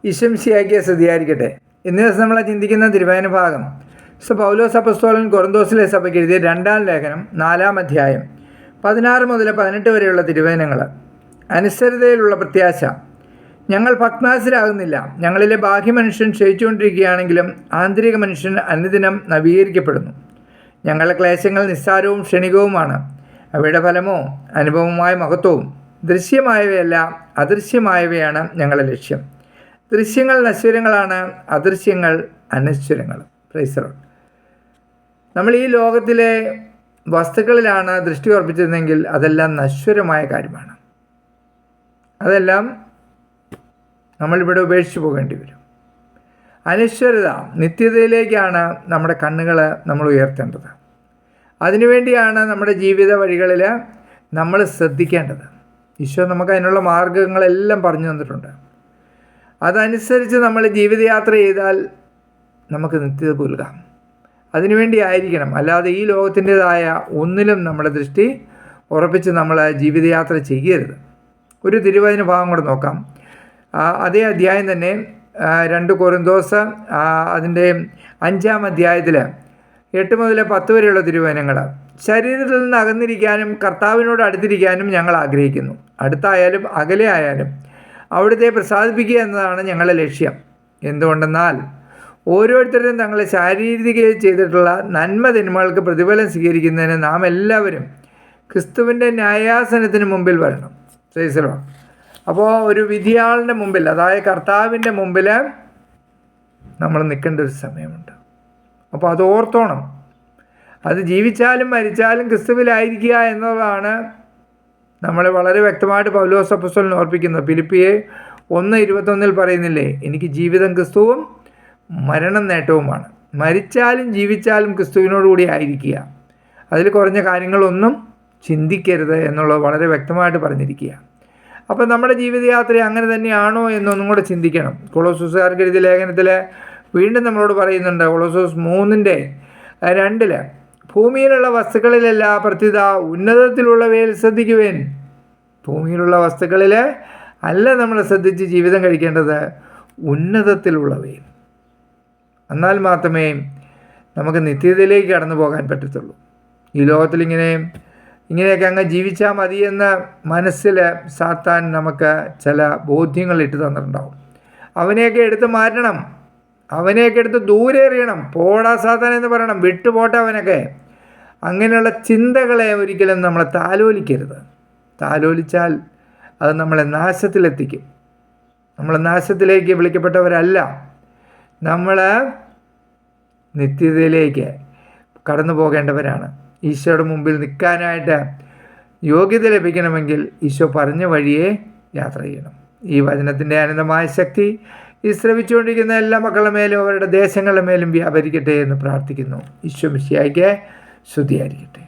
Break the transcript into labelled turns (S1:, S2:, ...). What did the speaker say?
S1: ഈശംസിയാക്കിയ സ്തുതിയായിരിക്കട്ടെ. ഇന്ന് ദിവസം നമ്മൾ ചിന്തിക്കുന്ന തിരുവചന ഭാഗം പൗലോസ് അപ്പോസ്തലൻ കൊറിന്തോസിലെ സഭയ്ക്ക് എഴുതിയ 2-ാം ലേഖനം 4-ാം അധ്യായം 16 മുതൽ 18 വരെയുള്ള തിരുവചനങ്ങൾ. അനുസരതയിലുള്ള പ്രത്യാശ. ഞങ്ങൾ ഭഗ്നാശരാകുന്നില്ല. ഞങ്ങളിലെ ബാഹ്യമനുഷ്യൻ ക്ഷയിച്ചുകൊണ്ടിരിക്കുകയാണെങ്കിലും ആന്തരിക മനുഷ്യൻ അനുദിനം നവീകരിക്കപ്പെടുന്നു. ഞങ്ങളുടെ ക്ലേശങ്ങൾ നിസ്സാരവും ക്ഷണികവുമാണ്. അവയുടെ ഫലമോ അനുഭവമായ മഹത്വവും. ദൃശ്യമായവയല്ല, അദൃശ്യമായവയാണ് ഞങ്ങളുടെ ലക്ഷ്യം. ദൃശ്യങ്ങൾ നശ്വരങ്ങളാണ്, അദൃശ്യങ്ങൾ അനശ്വരങ്ങൾ. Praise the Lord. നമ്മൾ ഈ ലോകത്തിലെ വസ്തുക്കളിലാണ് ദൃഷ്ടി ഉറപ്പിച്ചിരുന്നെങ്കിൽ അതെല്ലാം നശ്വരമായ കാര്യമാണ്. അതെല്ലാം നമ്മളിവിടെ ഉപേക്ഷിച്ച് പോകേണ്ടി വരും. അനശ്വരത, നിത്യതയിലേക്കാണ് നമ്മുടെ കണ്ണുകൾ നമ്മൾ ഉയർത്തേണ്ടത്. അതിനുവേണ്ടിയാണ് നമ്മുടെ ജീവിത വഴികളിൽ നമ്മൾ ശ്രദ്ധിക്കേണ്ടത്. ഈശോ നമുക്ക് അതിനുള്ള മാർഗങ്ങളെല്ലാം പറഞ്ഞു തന്നിട്ടുണ്ട്. അതനുസരിച്ച് നമ്മൾ ജീവിതയാത്ര ചെയ്താൽ നമുക്ക് നിത്യത പുൽകാം. അതിനുവേണ്ടി ആയിരിക്കണം, അല്ലാതെ ഈ ലോകത്തിൻ്റെതായ ഒന്നിലും നമ്മുടെ ദൃഷ്ടി ഉറപ്പിച്ച് നമ്മൾ ജീവിതയാത്ര ചെയ്യരുത്. ഒരു തിരുവചന ഭാഗം കൂടെ നോക്കാം. അതേ അധ്യായം തന്നെ 2 കൊറിന്തോസ് അതിൻ്റെ 5-ാം അധ്യായത്തിൽ 8 മുതൽ 10 വരെയുള്ള തിരുവചനങ്ങൾ. ശരീരത്തിൽ നിന്ന് അകന്നിരിക്കാനും കർത്താവിനോട് അടുത്തിരിക്കാനും ഞങ്ങൾ ആഗ്രഹിക്കുന്നു. അടുത്തായാലും അകലെ ആയാലും അവിടുത്തെ പ്രസാദിപ്പിക്കുക എന്നതാണ് ഞങ്ങളുടെ ലക്ഷ്യം. എന്തുകൊണ്ടെന്നാൽ ഓരോരുത്തരും തങ്ങളെ ശാരീരികമായി ചെയ്തിട്ടുള്ള നന്മ തിന്മകൾക്ക് പ്രതിഫലം സ്വീകരിക്കുന്നതിന് നാം എല്ലാവരും ക്രിസ്തുവിൻ്റെ ന്യായാസനത്തിന് മുമ്പിൽ വരണം. Price the Lord. അപ്പോൾ ഒരു വിധിയാളിൻ്റെ മുമ്പിൽ, അതായത് കർത്താവിൻ്റെ മുമ്പിൽ നമ്മൾ നിൽക്കേണ്ട ഒരു സമയമുണ്ട്. അപ്പോൾ അത് ഓർത്തോണം. അത് ജീവിച്ചാലും മരിച്ചാലും ക്രിസ്തുവിലായിരിക്കുക എന്നതാണ് നമ്മളെ വളരെ വ്യക്തമായിട്ട് പൗലോസ് അപ്പോസ്തലൻ ഓർപ്പിക്കുന്നത്. ഫിലിപ്പിയെ 1:21 പറയുന്നില്ലേ, എനിക്ക് ജീവിതം ക്രിസ്തുവും മരണം നേട്ടവുമാണ്. മരിച്ചാലും ജീവിച്ചാലും ക്രിസ്തുവിനോടുകൂടി ആയിരിക്കുക. അതിൽ കുറഞ്ഞ കാര്യങ്ങളൊന്നും ചിന്തിക്കരുത് എന്നുള്ളത് വളരെ വ്യക്തമായിട്ട് പറഞ്ഞിരിക്കുക. അപ്പോൾ നമ്മുടെ ജീവിതയാത്ര അങ്ങനെ തന്നെയാണോ എന്നൊന്നും കൂടെ ചിന്തിക്കണം. കൊളോസ്സോസുകാർക്ക് എഴുതിയ ലേഖനത്തിൽ വീണ്ടും നമ്മളോട് പറയുന്നുണ്ട്. കൊളോസ്സോസ് 3:2 ഭൂമിയിലുള്ള വസ്തുക്കളിലല്ല പ്രത്യുത ഉന്നതത്തിലുള്ളവയിൽ ശ്രദ്ധിക്കുവേൻ. ഭൂമിയിലുള്ള വസ്തുക്കളിൽ അല്ല നമ്മൾ ശ്രദ്ധിച്ച് ജീവിതം കഴിക്കേണ്ടത്, ഉന്നതത്തിലുള്ളവയിൽ. എന്നാൽ മാത്രമേ നമുക്ക് നിത്യതയിലേക്ക് കടന്നു പോകാൻ പറ്റത്തുള്ളൂ. ഈ ലോകത്തിൽ ഇങ്ങനെയൊക്കെ അങ്ങ് ജീവിച്ചാൽ മതിയെന്ന് മനസ്സിൽ സാത്താൻ നമുക്ക് ചില ബോധ്യങ്ങൾ ഇട്ട് തന്നിട്ടുണ്ടാവും. അവനെയൊക്കെ എടുത്ത് മാറ്റണം, അവനെയൊക്കെ എടുത്ത് ദൂരെ എറിയണം. പോടാ സാത്താൻ എന്ന് പറയണം, വിട്ടുപോട്ടെ അവനൊക്കെ. അങ്ങനെയുള്ള ചിന്തകളെ ഒരിക്കലും നമ്മളെ താലോലിക്കരുത്. താലോലിച്ചാൽ അത് നമ്മളെ നാശത്തിലെത്തിക്കും. നമ്മൾ നാശത്തിലേക്ക് വിളിക്കപ്പെട്ടവരല്ല, നമ്മൾ നിത്യതയിലേക്ക് കടന്നു പോകേണ്ടവരാണ്. ഈശോയുടെ മുമ്പിൽ നിൽക്കാനായിട്ട് യോഗ്യത ലഭിക്കണമെങ്കിൽ ഈശോ പറഞ്ഞ വഴിയെ യാത്ര ചെയ്യണം. ഈ വചനത്തിൻ്റെ അനന്തമായ ശക്തി ഈ ശ്രവിച്ചുകൊണ്ടിരിക്കുന്ന എല്ലാ മക്കളുടെ മേലും അവരുടെ ദേശങ്ങളുടെ മേലും വ്യാപരിക്കട്ടെ എന്ന് പ്രാർത്ഥിക്കുന്നു. ഈശോ മിശിഹായ്ക്ക് സ്തുതിയായിരിക്കട്ടെ.